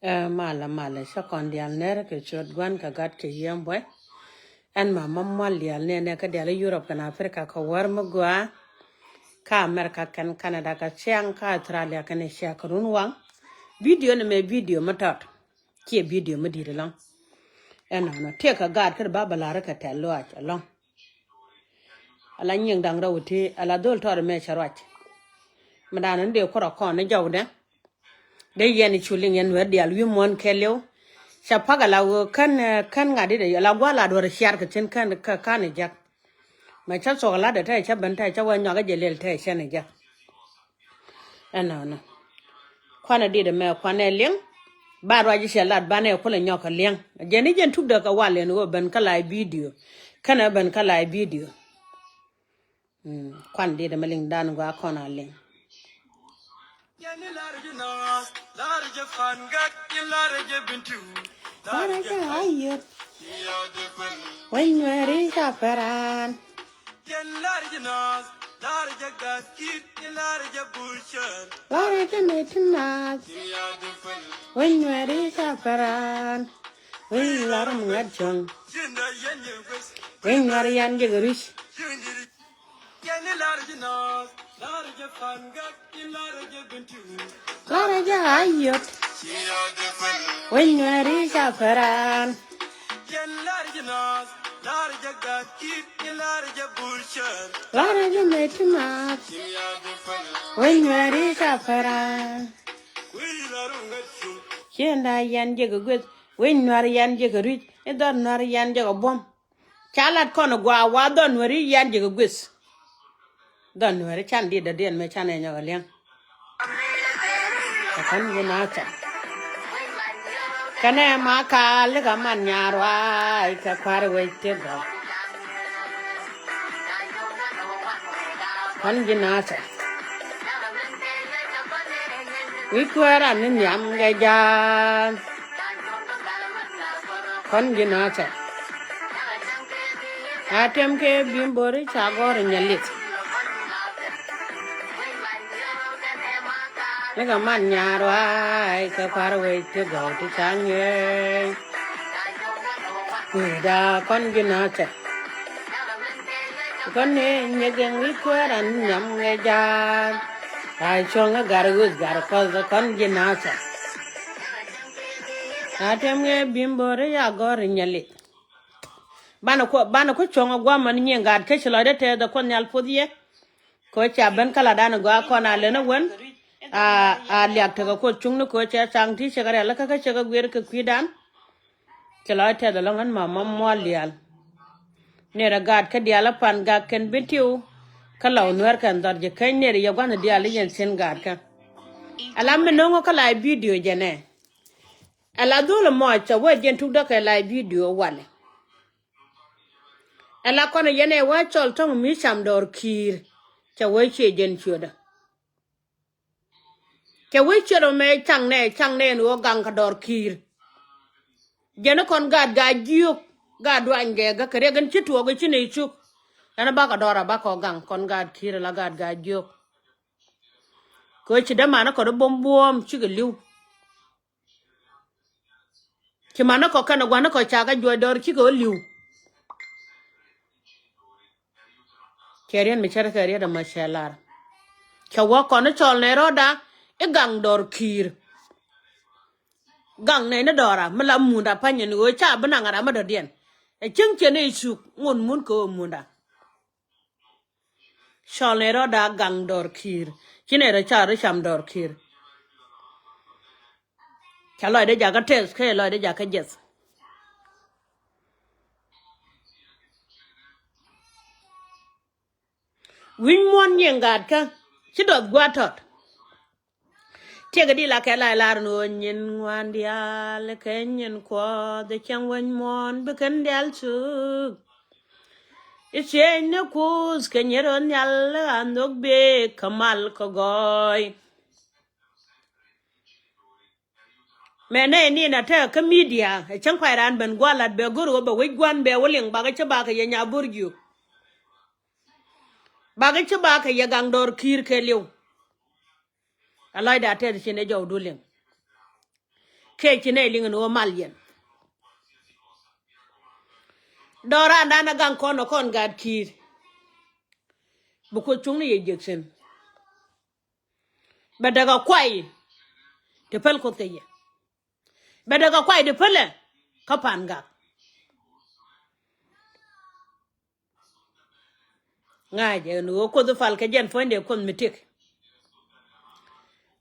Mala secondial nere ke chot gwan ka gat ke yembwe en ma mammal dial ne ka dial Europe kan Africa ka war mugwa ka America kan Canada ka chiang ka Australia kan sha karun wang video ne me video matot ke video me dire long en no te ka gat ka baba la ka tello a long ala nying dang rawti ala dol tor me charwat madanan de ko ne jawde de yen chuling en wer dial wi mon kelew shapaga la kan ngadi de la gwala do shar ka tin kan jak ma cha so la de ta cha ban ta cha wa nya ga jelel ta cha ne jak ana kwana de me kwana leng ba ro ji shelat ba ne ko le nyoka leng je ni jen tudda ka wale no ban kala video kana ban kala video kwan de meling dan go akona leng Ayo. When you are in Safaran. Large Metinat. When you are in Safaran. When you are Mugachon. When you are young Jigarish. Large Ayo. When you are in Safaran. Large Metinat. When you are in Safaran. Yenda yan jigga when you are yan jigga it don't know yan jigga bomb. Chalat kono gwa wa don wari yan jigga gwis. Don wari chan di da den me chan enyo liang. Kan ginata. Kane maka lega man nyarwa ika kware wete go. Kan ginata. Wikwara ni nyam geja. Kan ginata. Atem ke bimbori chagor nyalit. Lega man nyarwa ika kware wete go ti chanye. Kuda kan ginata. Kone nyegen wikwara ni nyam geja. I chong a gargus garcos the congenasa. Atem bimbore ya gor nyali. Bana ko chong a guaman yen gad keshla de te the conyal podie. Ko cha ben kala dana go akona lena wen. A liak to ko chung no ko cha sang ti chagara la ka chaga gwer ka kwidan. Chela te the longan mama molial. Nera gad ka diala pan ga ken bitiu. Kalau Nuer kan darje kanyere ya gwana dia liyen sen gad kan alam me nongo kala video jene ala dole mo cha we jen tu da kala video wale ala kono yene wa chol tong mi sam dor kir cha we che jen choda cha we chero me chang ne no gang ka dor kir jene kon gad ga jiuk gad wange ga kare gan chitu ga chine chuk ana baka dora baka gang kon gad kir la gad ga jiuk ko ci da mana ko do bombom ci geliw ci mana ko kana gwana ko caga joy dor ci go liw kerian mi chara keriya da mashallah ka wa ko no chol ne roda e gang dor kir gang ne dora mala munda panyen go cha bana ngara ma do den e cengche ne su mun ko munda chol ne roda gang dor kir kine ra cha ra sham dor kir Kalo de jaga tes ke lo de jaga jes. Win mon yengad ka chidot gwatot. Tiega di la ke la no nyin wandia le kenyen ko de chang wen mon be ken dal su. Iche ne kus kenyeron yal andok be kamal ko goy. Mene ni na ta ka media e chan kwairan ben gwalat be goro be wigwan be woling baga chaba ka yenya burgyu baga chaba ka yagang dor kir ke liu alai da te chine jaw duling ke chine linga no malien dora dana gang kono kon gad kir buko chung ni ejeksen badaga kwai te pel ko keye badaga kwai de pele kapan ga ngaje no ko do fal ke jen fonde kon mitik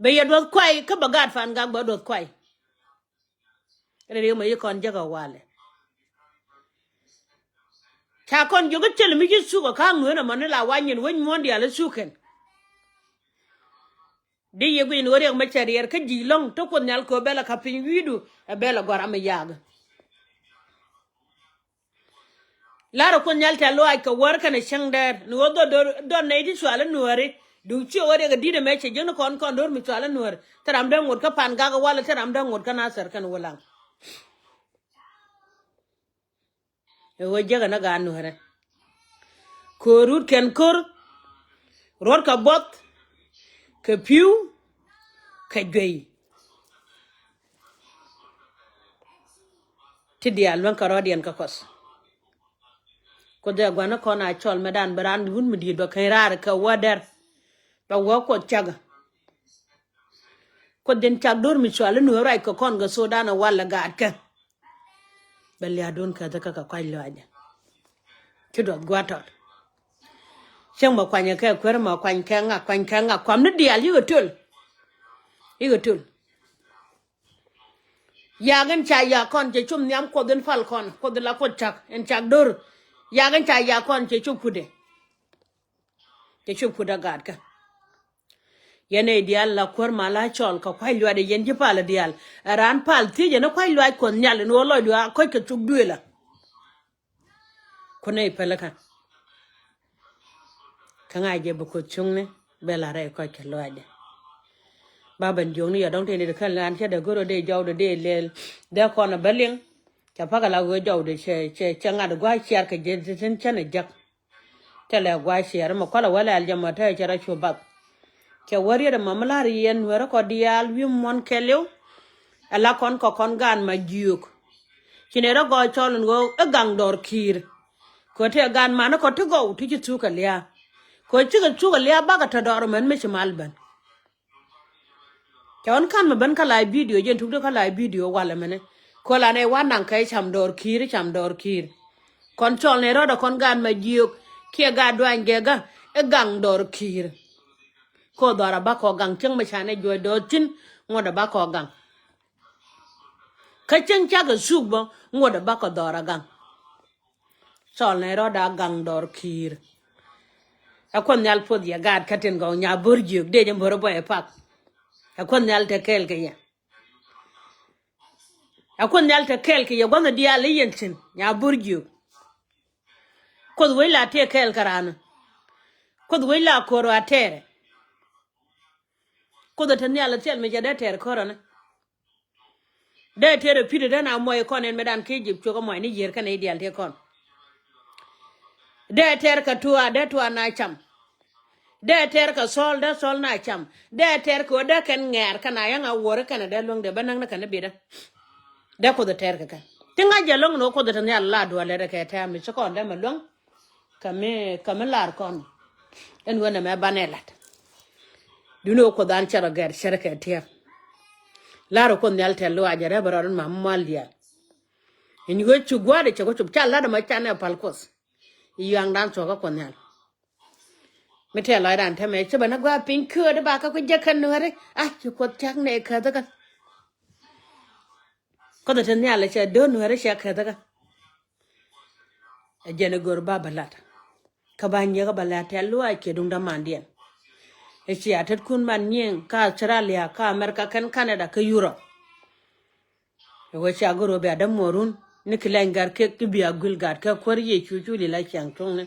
be yedot kwai ka bagad fan ga bodot kwai re mo yikon jaga wale cha kon jogo tel mi jisu ko kan no na manela wanyin wen mondi ala suken de yego in wori ma charier ka jilong to ko nyal ko bela ka pin widu e bela gora ma yaga lara ko nyal ta lo ay ka war kana shangdar no do ne di swala nuare du chi wori ga dide me che jeno kon dor mi swala nuare taram dan wor ka pan ga wala taram dan wor kana sar kan wala e wo jaga na ga nuare ko rut ken kor rot ka bot ka piu ka gay ti dial wan ka rodian ka kos ko de gwana ko na chol medan baran hun mi di do kairar ka wader ba wo ko chaga ko den chag dor mi chwala no rai ko kon ga sodana wala ga ka bel ya don ka ka kwai laja ti do gwato chen ma kwanya ka kwer ma kwan ka nga kwam ni dial yu tul ya gan cha ya kon je chum nyam ko den fal kon ko de la ko chak en chak dor ya gan cha ya kon je chum kude je chum kuda gad ka yene dial la kwar mala chol ka kwai lwa de yen je pala dial ran pal ti je na kwai lwa kon nyal no lo lwa ko ka chuk duela ko nei pala ka nga je bu ko chung ne bela re ko ke lwa de baban jong ni ya dong te ne kan lan che de goro de jaw de lel de ko na beling cha pa la go jaw de che nga de gwa chiar ka je tin chane jak tele gwa chiar ma ko la wala al jama ta cha ra chu bab ke wari da mamalari yen wera ko dial wi mon kelew ala kon ko kon gan ma jiuk kinera go cholon go e gang dor kir ko te gan mana ko to go ti tu ka lia ko ti ga tu ka lia ba ka ta dor men me malban kon kan ma ban ka live video jen tu ka live video wala mene ko la ne wanan kai cham dor kir kon chol ne ro da kon gan ma jiuk ke ga dwan ge ga e gang dor kir ko dora ba ko gang cheng ma chane joy do tin ngoda ba ko gang ka cheng cha ga subo ngoda ba ko dora gang sol ne ro da gang dor kir akon nyal pod ya gad katen go nya burju de jam boro boy pak akon nyal te kel ke ya akon nyal te kel ke ya gona dia le yentin nya burju ko wela te kel karana ko wela ko ro atere ko da tan yalla tel me jada ter korona de tere pide dana moy kon en medan ke jip ko moy ni yer kan ideal te kon de ter ka tuwa de tuwa na cham de ter ka sol de sol na cham de ter ko de kan nger kana yang a wor kana de long de banang na kana bida de ko da ter ka tinga jalong no ko da tan yalla do le ka ta mi ko de ma long kame lar kon en wona me banelat duno ko dan chara gar sharaka tiya laro ko nyal tello ajare baron ma maldia en go chu gwade che go chu chala da ma chane palkos yang dan so ko nyal mete la dan te me che bana gwa pin ku de ba ka ko jakan no re ah chu ko chak ne ka da ka ko da tan nyal che do no re sha ka da ka e jene gor ba balata ka ba nya ka balata tello ai ke dum da mandien e ci atat kun man nyen ka Australia ka America kan Canada ka Europe e wo ci agoro be adam morun ni kilangar ke biya gulgar ka korye chuchuli la chang tong ne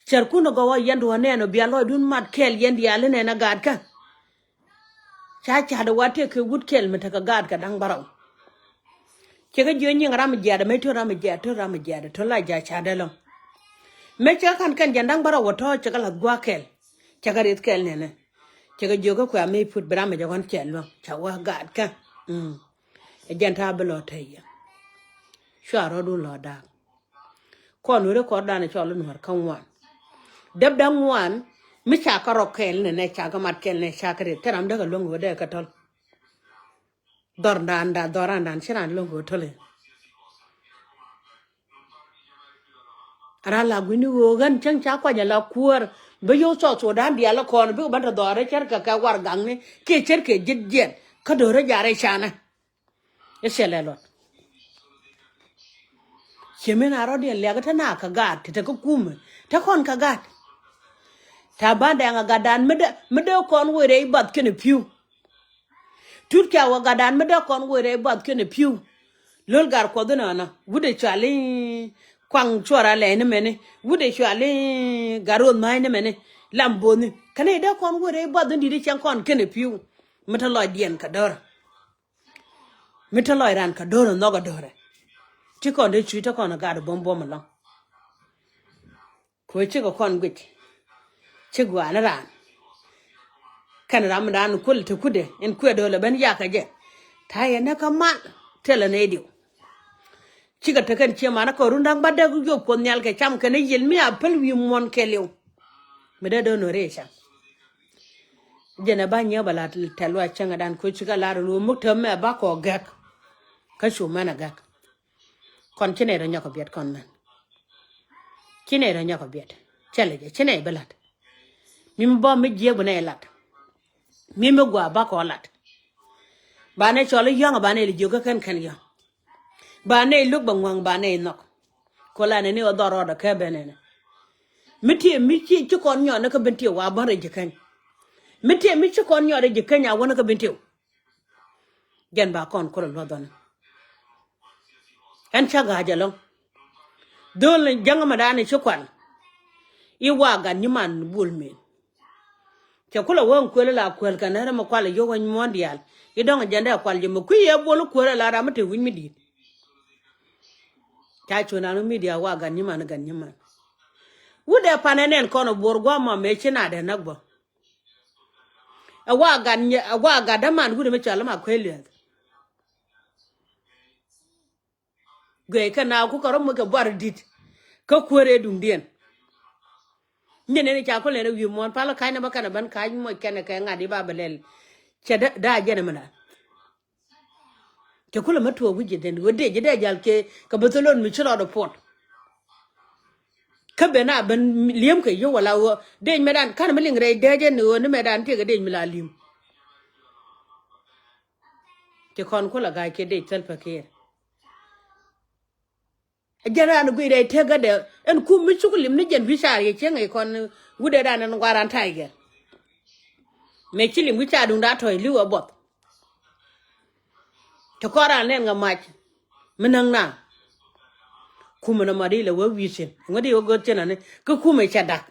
cer kuno go yando ne no biya lo dun mat kel yendi ale ne na gad ka cha da wate ke wood kel meta ka gad ka dang baraw ke ga jonyi ram jada me to ram jada to la ja cha da lo me cha kan jandang baraw to cha la gwa kel chagarit kel nene chaga joga kwa me put brama jagon chelo chawa gad ka Genta below tay. Sure, do Lord Dark. Con with a cordan a cholon her come one. Deb dam one, Michaka Rokel and a chakamat ken and shakari, teram dug along with a cattle. Dornanda, Doranda, and Shiran Longo Tully. Arala Gwinu, Gan Chang Chakwa, la poor, but you saw so damn the other corner, but a door, Cherka, war gangi, Kitcherke, jet, Kadora Yare Shana. A shell. Chemin arodi legatana kagat, te kukum, takon kagat. Tabanda gadan medo con with a but can a pew. Turka wagadan medo con with a but can a pew. Lulgar Kodana, would a chali quang chora lane a mene, would a chali garon mine a mene, lamboni, Canada con with a but the didichan con can a pew. Metaloid yen cador. Metaloid and cador and nogadore. Chicken de chuita con a guard a bomb along. Quachico con wit. Chiguana ran. Can Ramadan cool to kude and quedo ben yakaje. Tie a neck a man, tell an idiot. Chica taken chimana corundang but the go ponyalke cham can yield me a pillium one kelly. Medo noration. Jenabanya balat tell what changadan kuchika laru mukta me a back or gag. Kashu managak. Continue on your beard conman. Chinere on your beard. Challenge, chine bellat. Mimbo me jebune lat. Mimogua back or lat. Bane choly young bane yoga can you. Bane look bangwang bane knock. Colan any other order cabin. Mitty took on your nakabinti wa barrage can. Mitty took on your education, I want to come into. Gen back on Colorado. And chaga jalong. Dole young madani chukwan. Iwaga Newman bullman. Chakula won't quell la quell can have a quality yo and mondial. You don't agenda quality mukuya bolo quella la ramate win me did. Tachuan media waga Newman again Newman. Would a panen corner borgama mechanad and nugbo? A waga the man would make alama quellian. Gay can now cook a room with a bar did. Coquere dundian. Nene chakul and you want pala kind of a canaban kind more can a diba belel. Cheda da gentleman. Chakula matu a widget and would dig a jalke, Cabatulon Mitchell out of port. Cabena ben liamke, you allow Dane Medan Canameling Ray Dajan, no Medan take a day milalim. Chakon guy can date self a care. A general good I take a there and cool Michulim Nijan Vishari, Chang con would a run and warrant tiger. Make chilling which I do not toy you about. Tokora and Lenga match. Menang na. Kumana Marilla were wishing. What do you go to Kukume Chadak?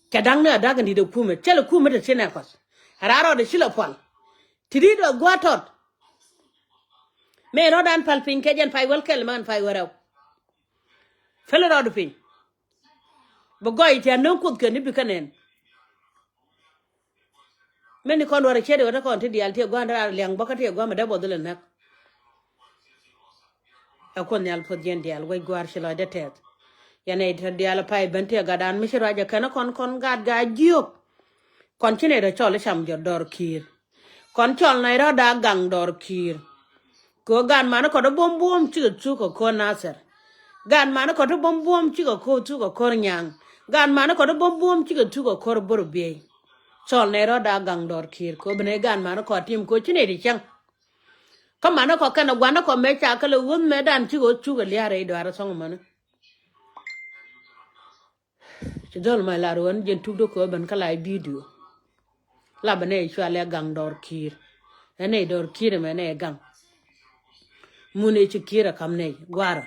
Chadanga Dagan did a Kume, tell a Kume the Chenacos. Araro the Shilopon. Tidido Guatot. May not unpalping Kajan 5 well Kelman 5 were out. Fellow out of pin. But go it and no could can be canon. Many condor a cherry or a country, the Altia Guanda, Young Bocati, Guama double the neck. A cornel put Gendial, way guarshilla the tet. Yanate the Alapai Bentia Gadan, Mishraja Canacon God guy duke. Continue the cholisham your door key. Control Naira da gang door key. Go gan mana ko bom bom chigo chuko ko nasser. Gan mana ko bom bom chigo ko chuko ko nyang. Gan mana ko bom bom chigo chuko ko borbe. Chol nero da gang dor kir ko bene gan mana ko tim ko chine di chang. Ka mana ko kana gwana ko me cha kala won me dan chigo chugo liare do ara song mana. Chidol mai la ron jen tukdo ko ban kala video. La bene chwa le gang dor kir. Ene dor kir me ne gang. Mune chikira kamne gwara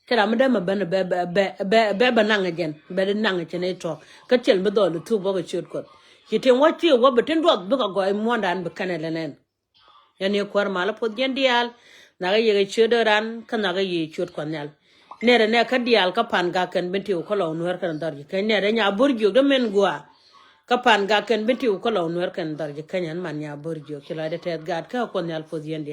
tera madama ban be nang again be nang chene to ka chel be do tu bo chut ko yitin wati wo betin do be ko mo ndan be kanele nen yani kwar mala pod gen dial na ga yege chudoran kana ga yi chut ko nyal nere ne ka dial ka pan ga kan benti ko lo nuer kan dar ke nere nya burju do men gwa kapan ga ken binti u ko law Nuer ken darje kanyan man ya burjo kila de tet gad ka ko nyal fo dian